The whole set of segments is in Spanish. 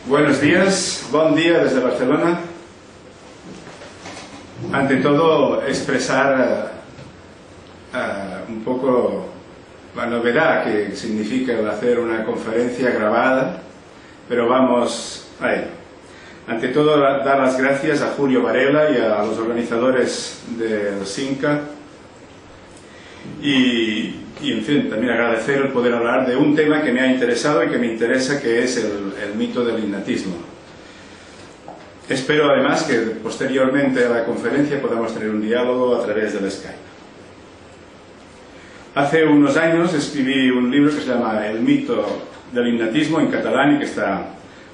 Buenos días, bon día desde Barcelona. Ante todo, expresar un poco la novedad que significa el hacer una conferencia grabada, pero vamos a ello. Ante todo, dar las gracias a Julio Varela y a los organizadores del SINCA y en fin, también agradecer el poder hablar de un tema que me ha interesado y que me interesa, que es el mito del innatismo. Espero además que posteriormente a la conferencia podamos tener un diálogo a través del Skype. Hace unos años escribí un libro que se llama El mito del innatismo, en catalán, y que está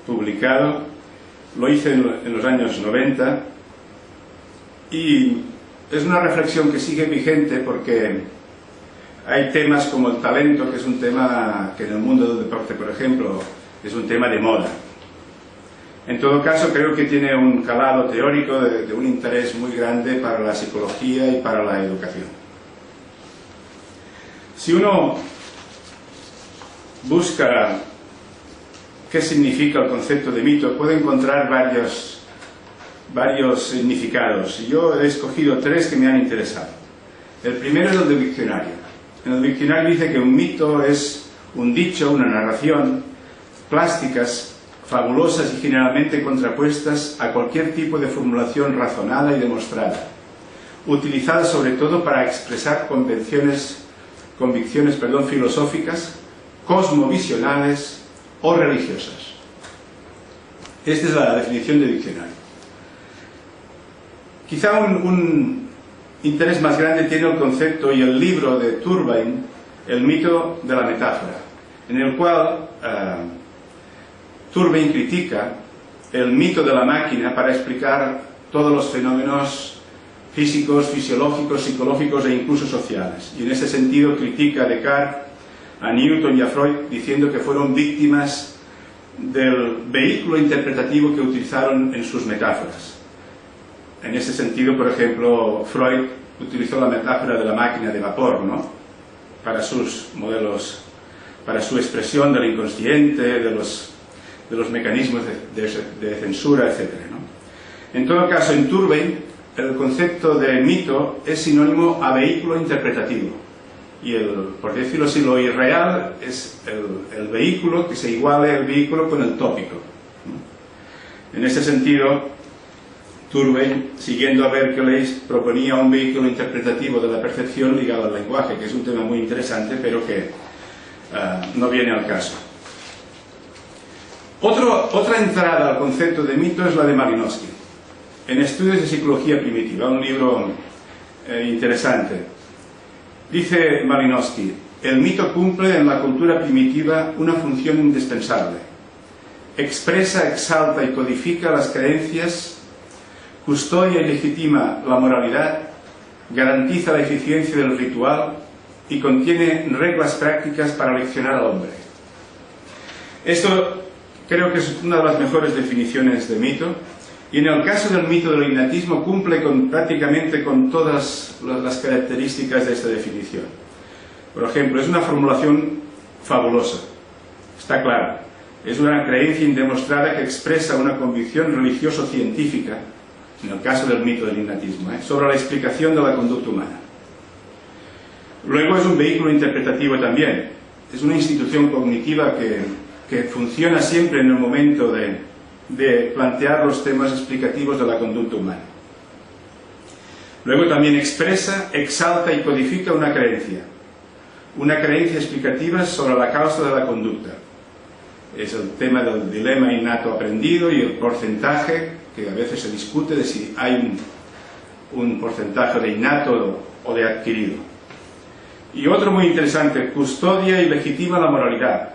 publicado. Lo hice en los años 90 y es una reflexión que sigue vigente porque hay temas como el talento, que es un tema que en el mundo del deporte, por ejemplo, es un tema de moda. En todo caso, creo que tiene un calado teórico de un interés muy grande para la psicología y para la educación. Si uno busca qué significa el concepto de mito, puede encontrar varios significados. Yo he escogido tres que me han interesado. El primero es el del diccionario. En el diccionario dice que un mito es un dicho, una narración, plásticas, fabulosas y generalmente contrapuestas a cualquier tipo de formulación razonada y demostrada, utilizada sobre todo para expresar convicciones filosóficas, cosmovisionales o religiosas. Esta es la definición de diccionario. Quizá un interés más grande tiene el concepto y el libro de Turbine, El mito de la metáfora, en el cual Turbine critica el mito de la máquina para explicar todos los fenómenos físicos, fisiológicos, psicológicos e incluso sociales. Y en ese sentido critica a Descartes, a Newton y a Freud, diciendo que fueron víctimas del vehículo interpretativo que utilizaron en sus metáforas. En ese sentido, por ejemplo, Freud utilizó la metáfora de la máquina de vapor, ¿no?, para sus modelos, para su expresión del inconsciente, de los mecanismos de censura, etc., ¿no? En todo caso, en Turbine, el concepto de mito es sinónimo a vehículo interpretativo. Y, por decirlo así, lo irreal es el vehículo que se iguale el vehículo con el tópico, ¿no? En ese sentido, Turbine, siguiendo a Berkeley, proponía un vehículo interpretativo de la percepción ligado al lenguaje, que es un tema muy interesante, pero que no viene al caso. Otra entrada al concepto de mito es la de Malinowski, en Estudios de Psicología Primitiva, un libro interesante. Dice Malinowski: el mito cumple en la cultura primitiva una función indispensable. Expresa, exalta y codifica las creencias, custodia y legitima la moralidad, garantiza la eficiencia del ritual y contiene reglas prácticas para leccionar al hombre. Esto creo que es una de las mejores definiciones de mito, y en el caso del mito del innatismo cumple prácticamente con todas las características de esta definición. Por ejemplo, es una formulación fabulosa, está claro. Es una creencia indemostrada que expresa una convicción religioso-científica, en el caso del mito del innatismo, sobre la explicación de la conducta humana. Luego es un vehículo interpretativo también. Es una institución cognitiva que funciona siempre en el momento de plantear los temas explicativos de la conducta humana. Luego también expresa, exalta y codifica una creencia explicativa sobre la causa de la conducta. Es el tema del dilema innato aprendido y el porcentaje, que a veces se discute de si hay un porcentaje de innato o de adquirido. Y otro muy interesante: custodia y legitima la moralidad.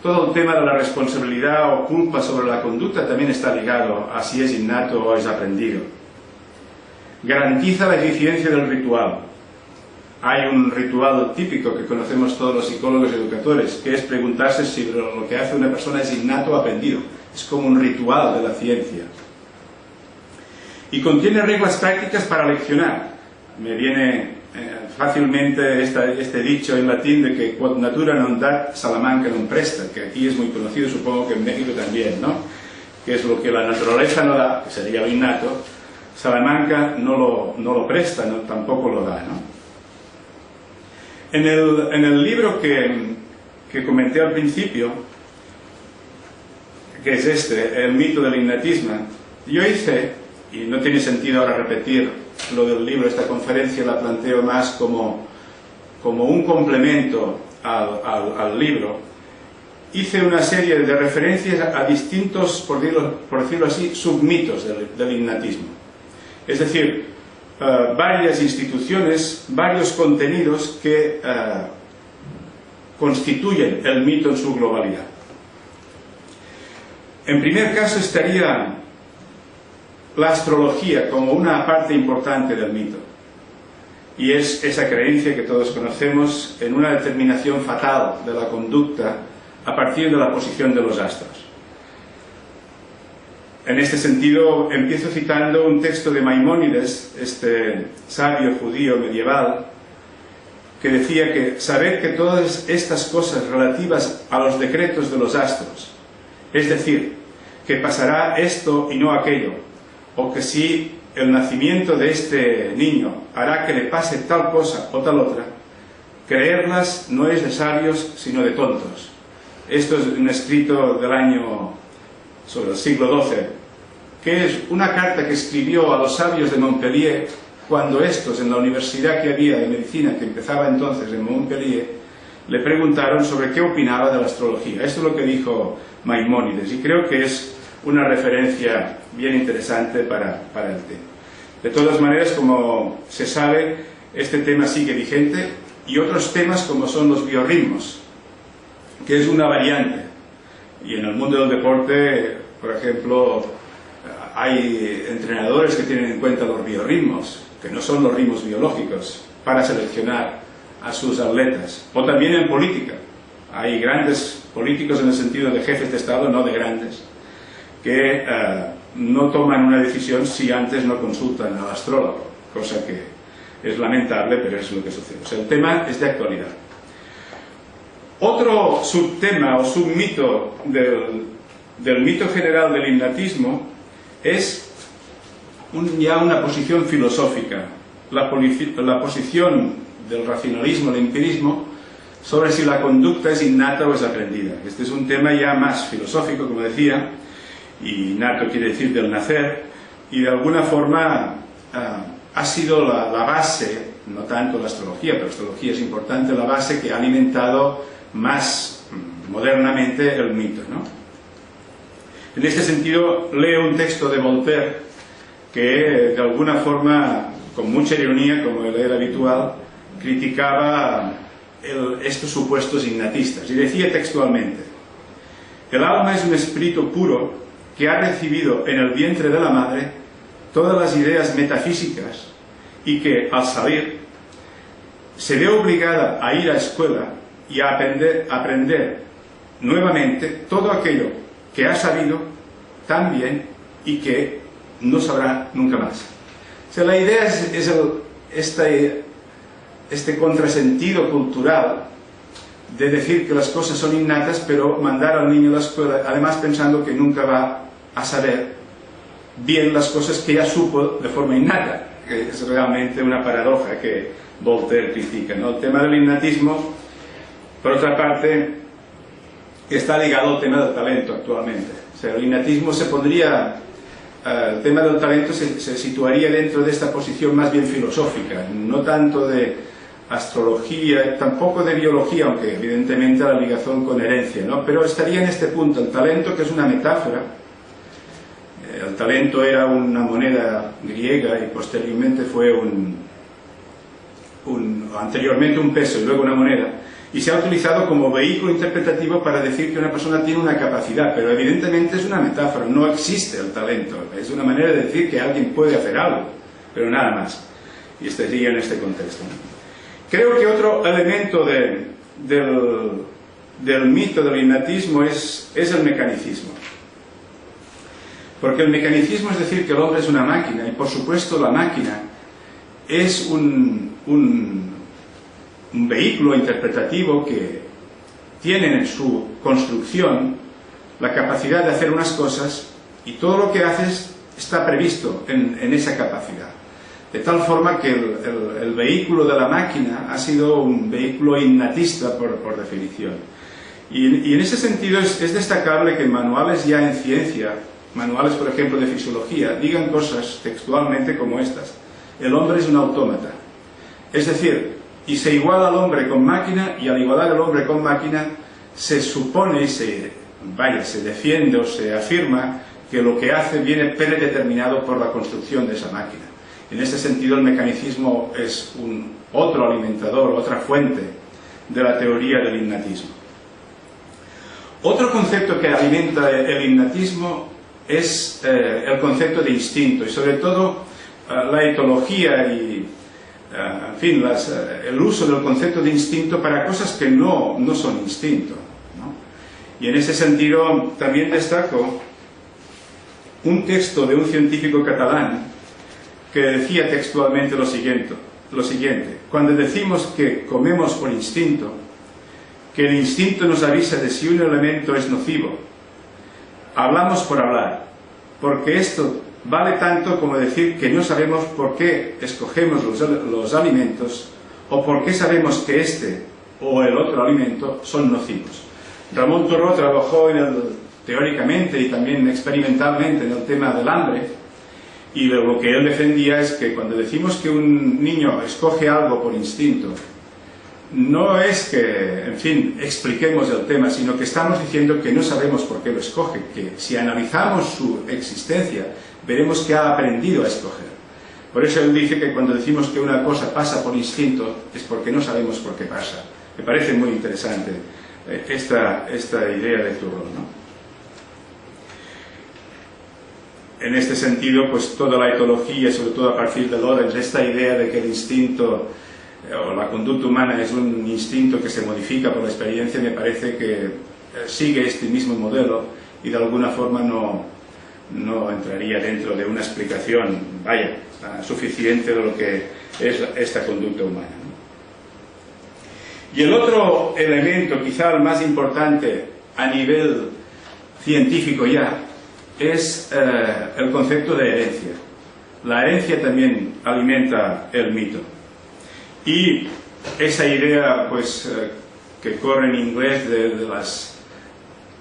Todo el tema de la responsabilidad o culpa sobre la conducta también está ligado a si es innato o es aprendido. Garantiza la eficiencia del ritual. Hay un ritual típico que conocemos todos los psicólogos y educadores, que es preguntarse si lo que hace una persona es innato o aprendido. Es como un ritual de la ciencia. Y contiene reglas prácticas para leccionar. Me viene fácilmente este dicho en latín de que quod natura non dat, Salamanca non presta, que aquí es muy conocido, supongo que en México también, ¿no? Que es lo que la naturaleza no da, que sería lo innato, Salamanca no lo presta, no, tampoco lo da, ¿no? En el libro que comenté al principio, que es este, El mito del innatismo, yo hice, y no tiene sentido ahora repetir lo del libro, esta conferencia la planteo más como un complemento al libro, hice una serie de referencias a distintos, por decirlo así, submitos del innatismo. Es decir, varias instituciones, varios contenidos que constituyen el mito en su globalidad. En primer caso estaría la astrología como una parte importante del mito, y es esa creencia que todos conocemos en una determinación fatal de la conducta a partir de la posición de los astros. En este sentido empiezo citando un texto de Maimónides, este sabio judío medieval, que decía que sabed que todas estas cosas relativas a los decretos de los astros, es decir, que pasará esto y no aquello, o que si el nacimiento de este niño hará que le pase tal cosa o tal otra, creerlas no es de sabios sino de tontos. Esto es un escrito del año sobre el siglo XII, que es una carta que escribió a los sabios de Montpellier cuando estos, en la universidad que había de medicina, que empezaba entonces en Montpellier, le preguntaron sobre qué opinaba de la astrología. Esto es lo que dijo Maimónides, y creo que es una referencia bien interesante para el tema. De todas maneras, como se sabe, este tema sigue vigente, y otros temas como son los biorritmos, que es una variante. Y en el mundo del deporte, por ejemplo, hay entrenadores que tienen en cuenta los biorritmos, que no son los ritmos biológicos, para seleccionar a sus atletas. O también en política. Hay grandes políticos en el sentido de jefes de Estado, no de grandes, que no toman una decisión si antes no consultan al astrólogo, cosa que es lamentable, pero es lo que sucede. O sea, el tema es de actualidad. Otro subtema o submito del mito general del innatismo es ya una posición filosófica, la posición del racionalismo, del empirismo, sobre si la conducta es innata o es aprendida. Este es un tema ya más filosófico, como decía, y innato quiere decir del nacer, y de alguna forma ha sido la base, no tanto la astrología, pero la astrología es importante, la base que ha alimentado más modernamente el mito, ¿no? En este sentido, leo un texto de Voltaire que de alguna forma, con mucha ironía, como era habitual, criticaba estos supuestos innatistas, y decía textualmente: el alma es un espíritu puro que ha recibido en el vientre de la madre todas las ideas metafísicas y que, al salir, se ve obligada a ir a escuela y a aprender nuevamente todo aquello que ha sabido tan bien y que no sabrá nunca más. O sea, la idea es este contrasentido cultural de decir que las cosas son innatas, pero mandar al niño a la escuela, además pensando que nunca va a saber bien las cosas que ya supo de forma innata, que es realmente una paradoja que Voltaire critica, ¿no? El tema del innatismo, por otra parte, está ligado al tema del talento actualmente. O sea, el innatismo se pondría, el tema del talento se situaría dentro de esta posición más bien filosófica, no tanto de astrología, tampoco de biología, aunque evidentemente la ligación con herencia, ¿no? Pero estaría en este punto, el talento, que es una metáfora. El talento era una moneda griega y posteriormente fue anteriormente un peso y luego una moneda, y se ha utilizado como vehículo interpretativo para decir que una persona tiene una capacidad, pero evidentemente es una metáfora, no existe el talento, es una manera de decir que alguien puede hacer algo, pero nada más, y estaría en este contexto. Creo que otro elemento del mito del innatismo es el mecanicismo. Porque el mecanicismo es decir que el hombre es una máquina, y por supuesto la máquina es un un vehículo interpretativo que tiene en su construcción la capacidad de hacer unas cosas y todo lo que haces está previsto en esa capacidad. De tal forma que el vehículo de la máquina ha sido un vehículo innatista por definición. Y en ese sentido es destacable que manuales ya en ciencia, manuales por ejemplo de fisiología, digan cosas textualmente como estas. El hombre es un autómata. Es decir, y se iguala al hombre con máquina, y al igualar el hombre con máquina se supone y se defiende o se afirma que lo que hace viene predeterminado por la construcción de esa máquina. En ese sentido el mecanicismo es otro alimentador, otra fuente de la teoría del innatismo. Otro concepto que alimenta el innatismo es el concepto de instinto, y sobre todo la etología y en fin, el uso del concepto de instinto para cosas que no son instinto, ¿no? Y en ese sentido también destaco un texto de un científico catalán que decía textualmente lo siguiente: cuando decimos que comemos por instinto, que el instinto nos avisa de si un elemento es nocivo, hablamos por hablar, porque esto vale tanto como decir que no sabemos por qué escogemos los alimentos o por qué sabemos que este o el otro alimento son nocivos. Ramón Turró trabajó teóricamente y también experimentalmente en el tema del hambre, y lo que él defendía es que cuando decimos que un niño escoge algo por instinto, no es que, en fin, expliquemos el tema, sino que estamos diciendo que no sabemos por qué lo escoge, que si analizamos su existencia, veremos que ha aprendido a escoger. Por eso él dice que cuando decimos que una cosa pasa por instinto, es porque no sabemos por qué pasa. Me parece muy interesante esta idea de Turró, ¿no? En este sentido, pues toda la etología, sobre todo a partir de Lorenz, esta idea de que el instinto o la conducta humana es un instinto que se modifica por la experiencia, me parece que sigue este mismo modelo y de alguna forma no entraría dentro de una explicación, suficiente de lo que es esta conducta humana, ¿no? Y el otro elemento, quizá el más importante a nivel científico ya, es el concepto de herencia. La herencia también alimenta el mito. Y esa idea, pues, que corre en inglés de las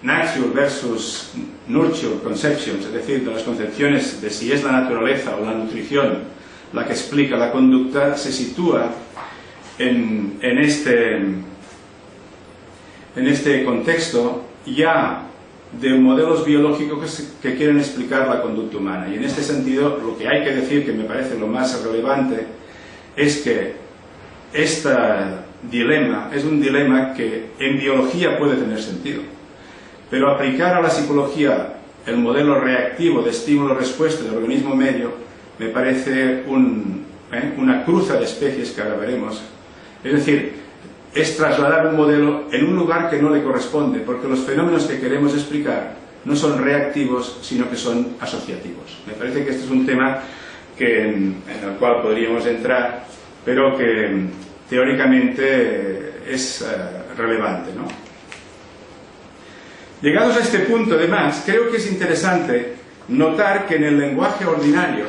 nature versus nurture conceptions, es decir, de las concepciones de si es la naturaleza o la nutrición la que explica la conducta, se sitúa en este contexto ya de modelos biológicos que quieren explicar la conducta humana. Y en este sentido, lo que hay que decir, que me parece lo más relevante, es que este dilema es un dilema que en biología puede tener sentido, pero aplicar a la psicología el modelo reactivo de estímulo-respuesta del organismo medio me parece una cruza de especies que ahora veremos. Es decir, es trasladar un modelo en un lugar que no le corresponde, porque los fenómenos que queremos explicar no son reactivos, sino que son asociativos. Me parece que este es un tema en el cual podríamos entrar, pero que teóricamente es relevante, ¿no? Llegados a este punto, además, creo que es interesante notar que en el lenguaje ordinario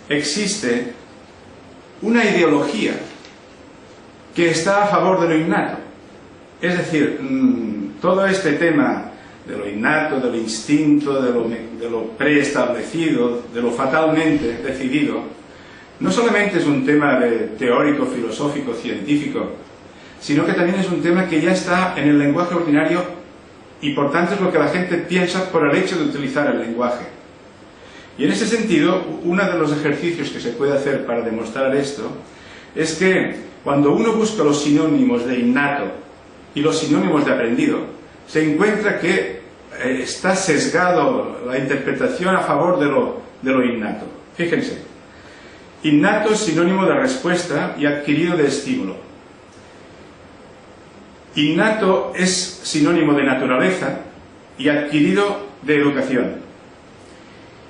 existe una ideología que está a favor de lo innato. Es decir, todo este tema de lo innato, del instinto, de lo preestablecido, de lo fatalmente decidido, no solamente es un tema teórico, filosófico, científico, sino que también es un tema que ya está en el lenguaje ordinario y por tanto es lo que la gente piensa por el hecho de utilizar el lenguaje. Y en ese sentido, uno de los ejercicios que se puede hacer para demostrar esto es que cuando uno busca los sinónimos de innato y los sinónimos de aprendido, se encuentra que está sesgado la interpretación a favor de lo innato. Fíjense, innato es sinónimo de respuesta y adquirido de estímulo. Innato es sinónimo de naturaleza y adquirido de educación.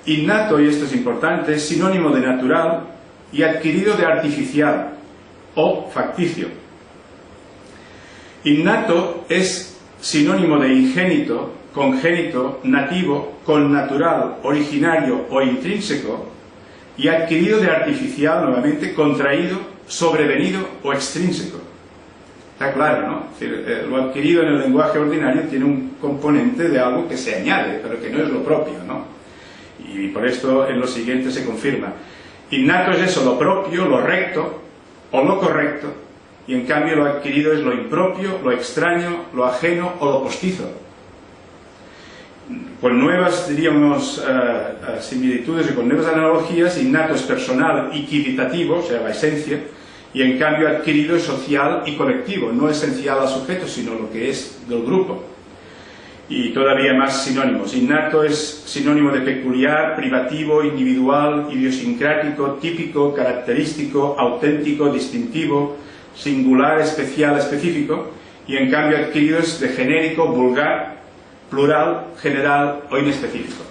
Innato, y esto es importante, es sinónimo de natural y adquirido de artificial o facticio. Innato es sinónimo de ingénito, congénito, nativo, connatural, originario o intrínseco, y adquirido de artificial, nuevamente, contraído, sobrevenido o extrínseco. Está claro, ¿no? Es decir, lo adquirido en el lenguaje ordinario tiene un componente de algo que se añade, pero que no es lo propio, ¿no? Y por esto en lo siguiente se confirma. Innato es eso, lo propio, lo recto o lo correcto, y en cambio lo adquirido es lo impropio, lo extraño, lo ajeno o lo postizo. Con nuevas, diríamos, similitudes y con nuevas analogías, innato es personal y qualitativo, o sea, la esencia, y en cambio adquirido es social y colectivo, no esencial al sujeto, sino lo que es del grupo. Y todavía más sinónimos. Innato es sinónimo de peculiar, privativo, individual, idiosincrático, típico, característico, auténtico, distintivo, singular, especial, específico, y en cambio adquirido es de genérico, vulgar, plural, general o inespecífico.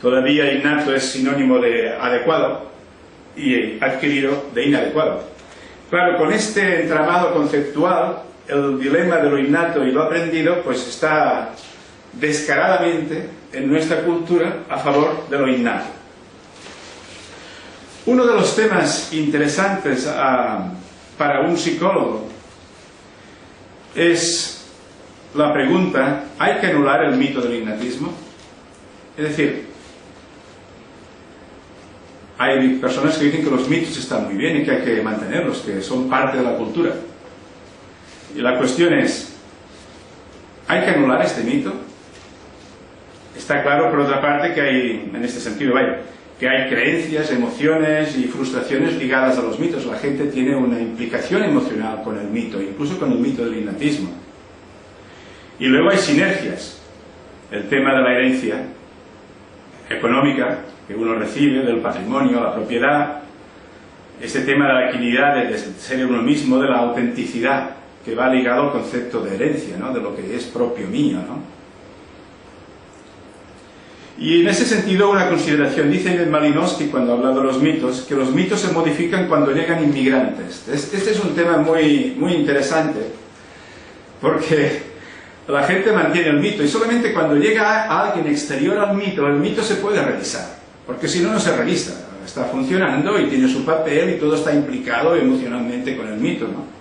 Todavía innato es sinónimo de adecuado y adquirido de inadecuado. Claro, con este entramado conceptual, el dilema de lo innato y lo aprendido pues está descaradamente en nuestra cultura a favor de lo innato. Uno de los temas interesantes para un psicólogo es la pregunta: ¿hay que anular el mito del innatismo? Es decir, hay personas que dicen que los mitos están muy bien y que hay que mantenerlos, que son parte de la cultura. Y la cuestión es, ¿hay que anular este mito? Está claro, por otra parte, que hay, en este sentido, que hay creencias, emociones y frustraciones ligadas a los mitos. La gente tiene una implicación emocional con el mito, incluso con el mito del innatismo. Y luego hay sinergias. El tema de la herencia económica que uno recibe, del patrimonio, la propiedad, ese tema de la equidad, de ser uno mismo, de la autenticidad, que va ligado al concepto de herencia, ¿no? De lo que es propio mío, ¿no? Y en ese sentido una consideración, dice Malinowski cuando habla de los mitos, que los mitos se modifican cuando llegan inmigrantes. Este es un tema muy, muy interesante, porque la gente mantiene el mito y solamente cuando llega a alguien exterior al mito, el mito se puede revisar, porque si no, no se revisa. Está funcionando y tiene su papel y todo está implicado emocionalmente con el mito, ¿no?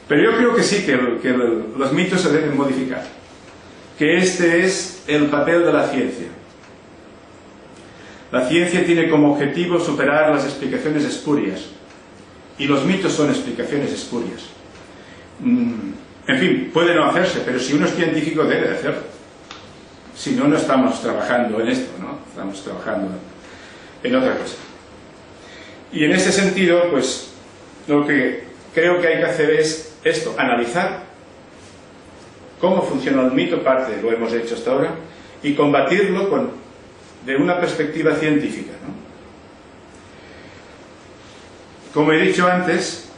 Pero yo creo que sí, que los mitos se deben modificar, que este es el papel de la ciencia. La ciencia tiene como objetivo superar las explicaciones espurias, y los mitos son explicaciones espurias. En fin, puede no hacerse, pero si uno es científico debe hacerlo. Si no, no estamos trabajando en esto, ¿no? Estamos trabajando en otra cosa. Y en ese sentido, pues, lo que creo que hay que hacer es esto, analizar cómo funciona el mito, parte lo hemos hecho hasta ahora, y combatirlo de una perspectiva científica, ¿no? Como he dicho antes,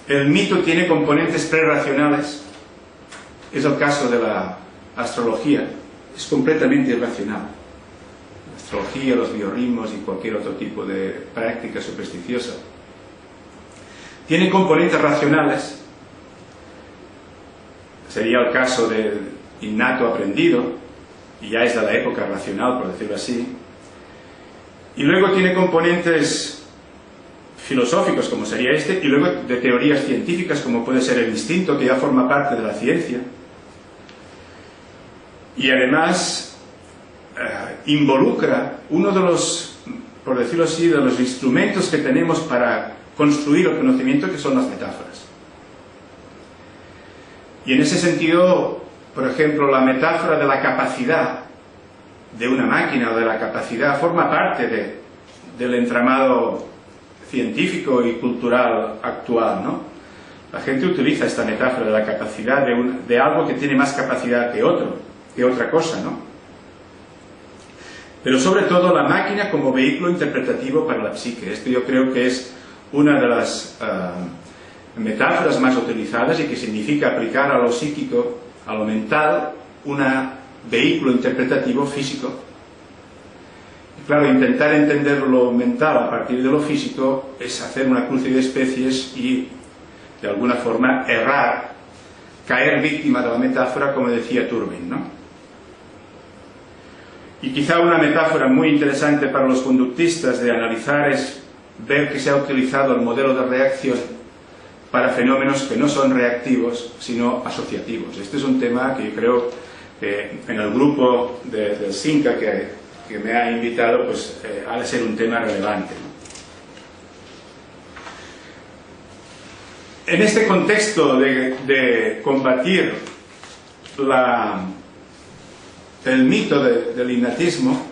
el mito tiene componentes prerracionales. Es el caso de la astrología, es completamente irracional. La astrología, los biorritmos y cualquier otro tipo de práctica supersticiosa tiene componentes racionales. Sería el caso del innato aprendido, y ya es de la época racional, por decirlo así. Y luego tiene componentes filosóficos, como sería este, y luego de teorías científicas, como puede ser el instinto, que ya forma parte de la ciencia. Y además involucra uno de los, por decirlo así, de los instrumentos que tenemos para construir el conocimiento, que son las metáforas. Y en ese sentido, por ejemplo, la metáfora de la capacidad de una máquina o de la capacidad forma parte del entramado científico y cultural actual, ¿no? La gente utiliza esta metáfora de la capacidad de algo que tiene más capacidad que otra cosa, ¿no? Pero sobre todo la máquina como vehículo interpretativo para la psique. Esto yo creo que es una de las metáforas más utilizadas, y que significa aplicar a lo psíquico, a lo mental, un vehículo interpretativo físico. Y claro, intentar entender lo mental a partir de lo físico es hacer una cruce de especies y de alguna forma, errar, caer víctima de la metáfora, como decía Turbin, ¿no? Y quizá una metáfora muy interesante para los conductistas de analizar es ver que se ha utilizado el modelo de reacción para fenómenos que no son reactivos, sino asociativos. Este es un tema que yo creo que en el grupo del SINCA que me ha invitado, pues ha de ser un tema relevante, ¿no? En este contexto de combatir el mito del innatismo,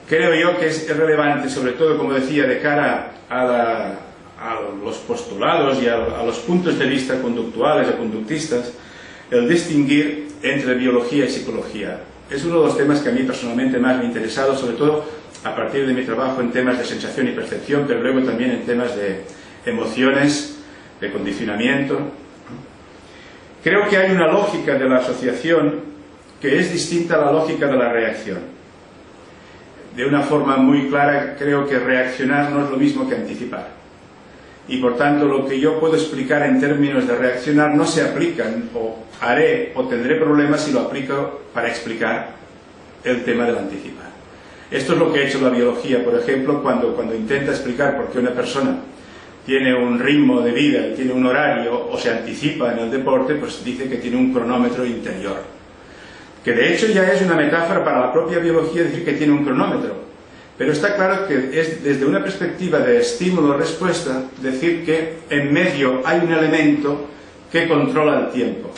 creo yo que es relevante, sobre todo, como decía, de cara a los postulados y a los puntos de vista conductuales o conductistas, el distinguir entre biología y psicología. Es uno de los temas que a mí personalmente más me ha interesado, sobre todo a partir de mi trabajo en temas de sensación y percepción, pero luego también en temas de emociones, de condicionamiento. Creo que hay una lógica de la asociación que es distinta a la lógica de la reacción. De una forma muy clara, creo que reaccionar no es lo mismo que anticipar. Y por tanto, lo que yo puedo explicar en términos de reaccionar no se aplican, o haré o tendré problemas si lo aplico para explicar el tema del anticipar. Esto es lo que ha hecho la biología, por ejemplo, cuando intenta explicar por qué una persona tiene un ritmo de vida y tiene un horario o se anticipa en el deporte, pues dice que tiene un cronómetro interior. Que de hecho ya es una metáfora para la propia biología decir que tiene un cronómetro. Pero está claro que es desde una perspectiva de estímulo-respuesta decir que en medio hay un elemento que controla el tiempo.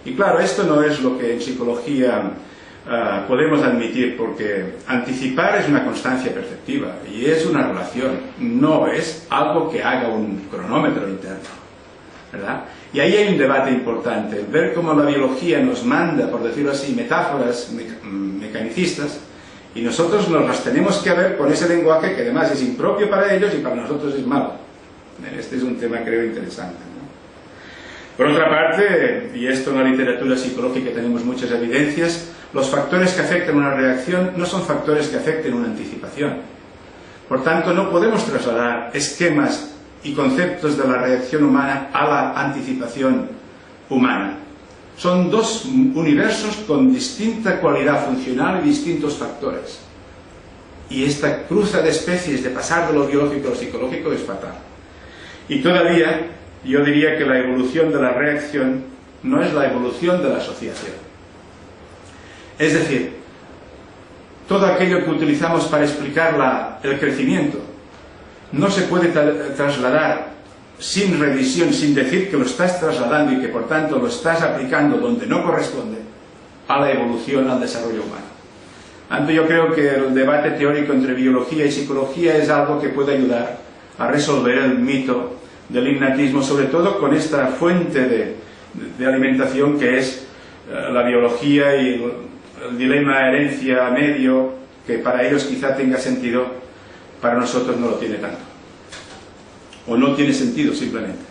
Y claro, esto no es lo que en psicología podemos admitir, porque anticipar es una constancia perceptiva y es una relación, no es algo que haga un cronómetro interno, ¿verdad? Y ahí hay un debate importante, ver cómo la biología nos manda, por decirlo así, metáforas mecanicistas, y nosotros nos las tenemos que ver con ese lenguaje que además es impropio para ellos y para nosotros es malo. Este es un tema, creo, interesante, ¿no? Por otra parte, y esto en la literatura psicológica tenemos muchas evidencias, los factores que afectan una reacción no son factores que afecten una anticipación. Por tanto, no podemos trasladar esquemas y conceptos de la reacción humana a la anticipación humana. Son dos universos con distinta cualidad funcional y distintos factores. Y esta cruza de especies de pasar de lo biológico a lo psicológico es fatal. Y todavía, yo diría que la evolución de la reacción no es la evolución de la asociación. Es decir, todo aquello que utilizamos para explicar el crecimiento no se puede trasladar sin revisión, sin decir que lo estás trasladando y que por tanto lo estás aplicando donde no corresponde a la evolución, al desarrollo humano. Tanto yo creo que el debate teórico entre biología y psicología es algo que puede ayudar a resolver el mito del innatismo, sobre todo con esta fuente de alimentación que es la biología y el dilema herencia-medio, que para ellos quizá tenga sentido, para nosotros no lo tiene tanto. O no tiene sentido, simplemente.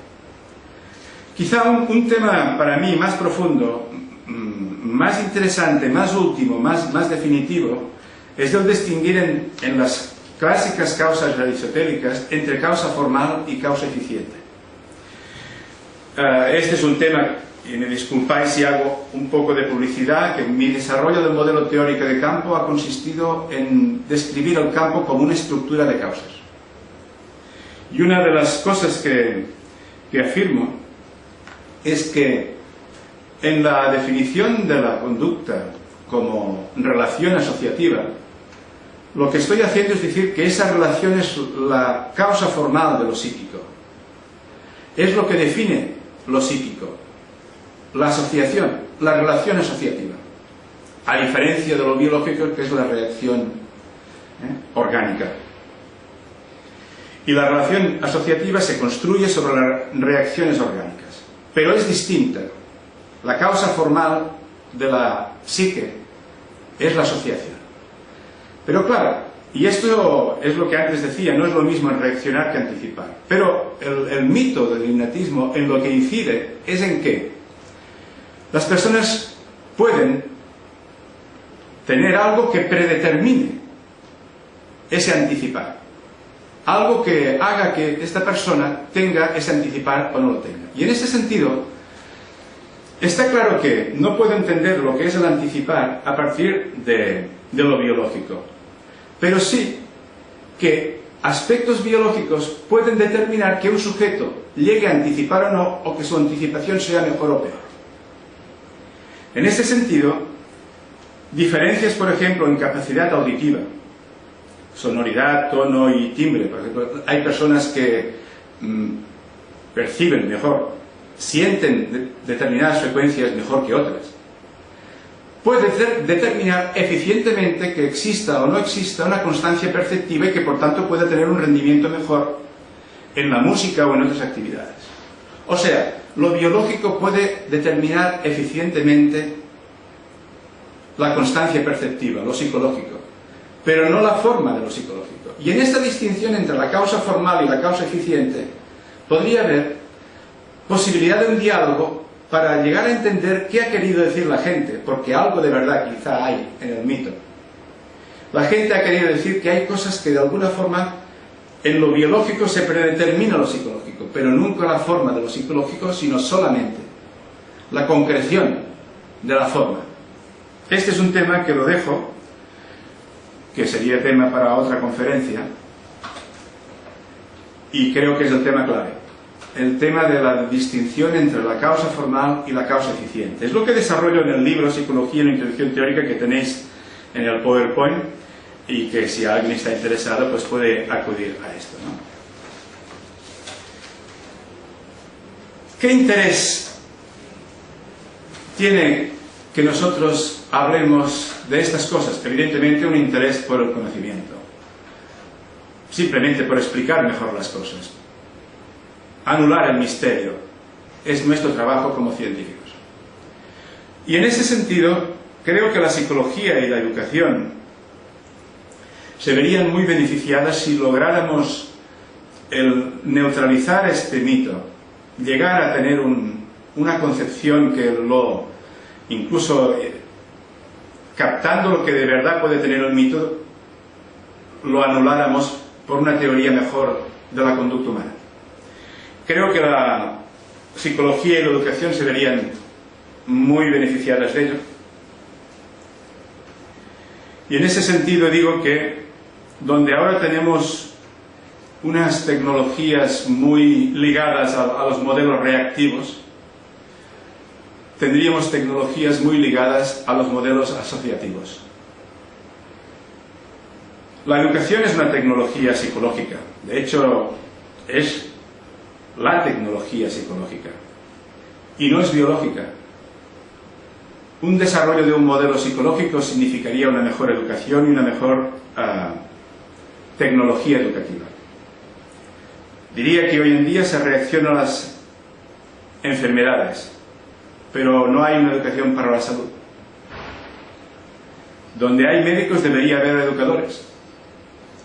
Quizá un tema para mí más profundo, más interesante, más último, más definitivo, es el distinguir en las clásicas causas aristotélicas entre causa formal y causa eficiente. Este es un tema, y me disculpáis si hago un poco de publicidad, que mi desarrollo del modelo teórico de campo ha consistido en describir el campo como una estructura de causas. Y una de las cosas que afirmo es que en la definición de la conducta como relación asociativa, lo que estoy haciendo es decir que esa relación es la causa formal de lo psíquico. Es lo que define lo psíquico, la asociación, la relación asociativa, a diferencia de lo biológico, que es la reacción orgánica. Y la relación asociativa se construye sobre las reacciones orgánicas, pero es distinta. La causa formal de la psique es la asociación. Pero claro, y esto es lo que antes decía, no es lo mismo en reaccionar que anticipar. Pero el mito del innatismo en lo que incide es en que las personas pueden tener algo que predetermine ese anticipar. algo que haga que esta persona tenga ese anticipar o no lo tenga. Y en ese sentido, está claro que no puedo entender lo que es el anticipar a partir de lo biológico, pero sí que aspectos biológicos pueden determinar que un sujeto llegue a anticipar o no, o que su anticipación sea mejor o peor. En ese sentido, diferencias, por ejemplo, en capacidad auditiva, sonoridad, tono y timbre. Por ejemplo, hay personas que perciben mejor, sienten determinadas frecuencias mejor que otras. Puede determinar eficientemente que exista o no exista una constancia perceptiva y que por tanto pueda tener un rendimiento mejor en la música o en otras actividades. O sea, lo biológico puede determinar eficientemente la constancia perceptiva, lo psicológico, pero no la forma de lo psicológico. Y en esta distinción entre la causa formal y la causa eficiente podría haber posibilidad de un diálogo para llegar a entender qué ha querido decir la gente, porque algo de verdad quizá hay en el mito. La gente ha querido decir que hay cosas que de alguna forma en lo biológico se predetermina lo psicológico, pero nunca la forma de lo psicológico, sino solamente la concreción de la forma. Este es un tema que lo dejo, que sería tema para otra conferencia, y creo que es el tema clave. El tema de la distinción entre la causa formal y la causa eficiente. Es lo que desarrollo en el libro Psicología y la Introducción Teórica que tenéis en el PowerPoint y que si alguien está interesado pues puede acudir a esto, ¿no? ¿Qué interés tiene que nosotros hablemos de estas cosas? Evidentemente un interés por el conocimiento. Simplemente por explicar mejor las cosas. Anular el misterio es nuestro trabajo como científicos. Y en ese sentido, creo que la psicología y la educación se verían muy beneficiadas si lográramos el neutralizar este mito, llegar a tener una concepción que lo, incluso captando lo que de verdad puede tener el mito, lo anuláramos por una teoría mejor de la conducta humana. Creo que la psicología y la educación se verían muy beneficiadas de ello. Y en ese sentido digo que donde ahora tenemos unas tecnologías muy ligadas a los modelos reactivos, tendríamos tecnologías muy ligadas a los modelos asociativos. La educación es una tecnología psicológica. De hecho, es la tecnología psicológica y no es biológica. Un desarrollo de un modelo psicológico significaría una mejor educación y una mejor tecnología educativa. Diría que hoy en día se reacciona a las enfermedades, pero no hay una educación para la salud. Donde hay médicos debería haber educadores.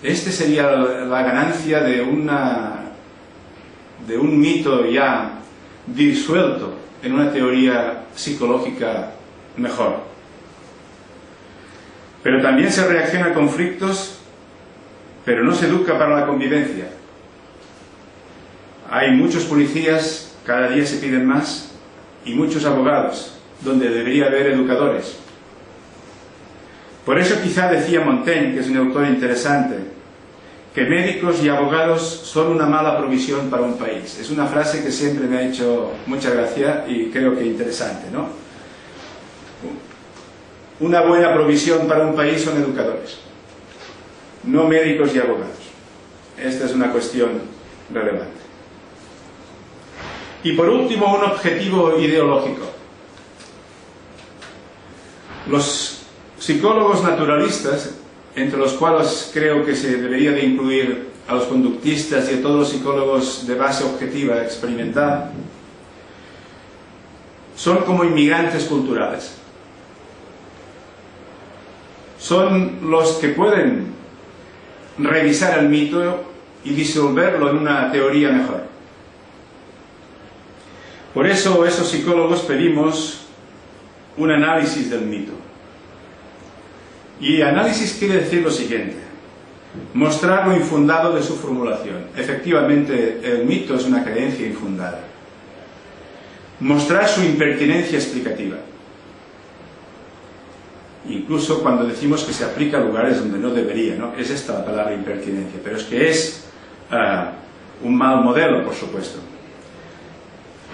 Este sería la ganancia de un mito ya disuelto en una teoría psicológica mejor. Pero también se reacciona a conflictos, pero no se educa para la convivencia. Hay muchos policías, cada día se piden más, y muchos abogados, donde debería haber educadores. Por eso quizá decía Montaigne, que es un autor interesante, que médicos y abogados son una mala provisión para un país. Es una frase que siempre me ha hecho mucha gracia y creo que interesante, ¿no? Una buena provisión para un país son educadores, no médicos y abogados. Esta es una cuestión relevante. Y por último, un objetivo ideológico. Los psicólogos naturalistas, entre los cuales creo que se debería de incluir a los conductistas y a todos los psicólogos de base objetiva experimental, son como inmigrantes culturales. Son los que pueden revisar el mito y disolverlo en una teoría mejor. Por eso esos psicólogos pedimos un análisis del mito. Y análisis quiere decir lo siguiente: Mostrar lo infundado de su formulación. Efectivamente, el mito es una creencia infundada. Mostrar su impertinencia explicativa. Incluso cuando decimos que se aplica a lugares donde no debería, ¿no? Es esta la palabra impertinencia, pero es que es un mal modelo, por supuesto.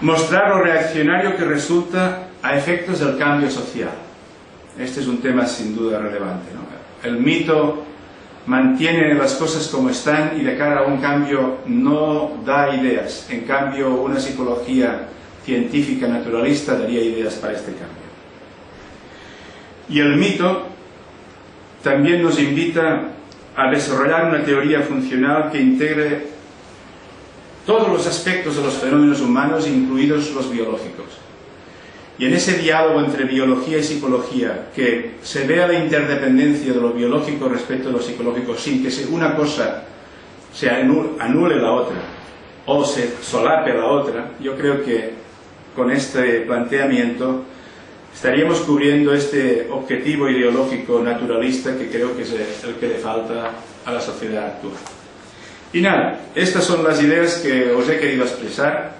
Mostrar lo reaccionario que resulta a efectos del cambio social. Este es un tema sin duda relevante, ¿no? El mito mantiene las cosas como están y de cara a un cambio no da ideas. En cambio, una psicología científica naturalista daría ideas para este cambio. Y el mito también nos invita a desarrollar una teoría funcional que integre todos los aspectos de los fenómenos humanos, incluidos los biológicos. Y en ese diálogo entre biología y psicología, que se vea la interdependencia de lo biológico respecto a lo psicológico, sin que una cosa se anule la otra, o se solape la otra, yo creo que con este planteamiento estaríamos cubriendo este objetivo ideológico naturalista que creo que es el que le falta a la sociedad actual. Y nada, estas son las ideas que os he querido expresar.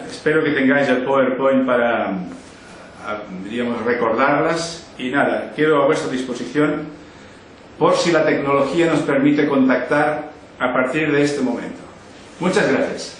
Espero que tengáis el PowerPoint para, digamos, recordarlas. Y nada, quedo a vuestra disposición por si la tecnología nos permite contactar a partir de este momento. Muchas gracias.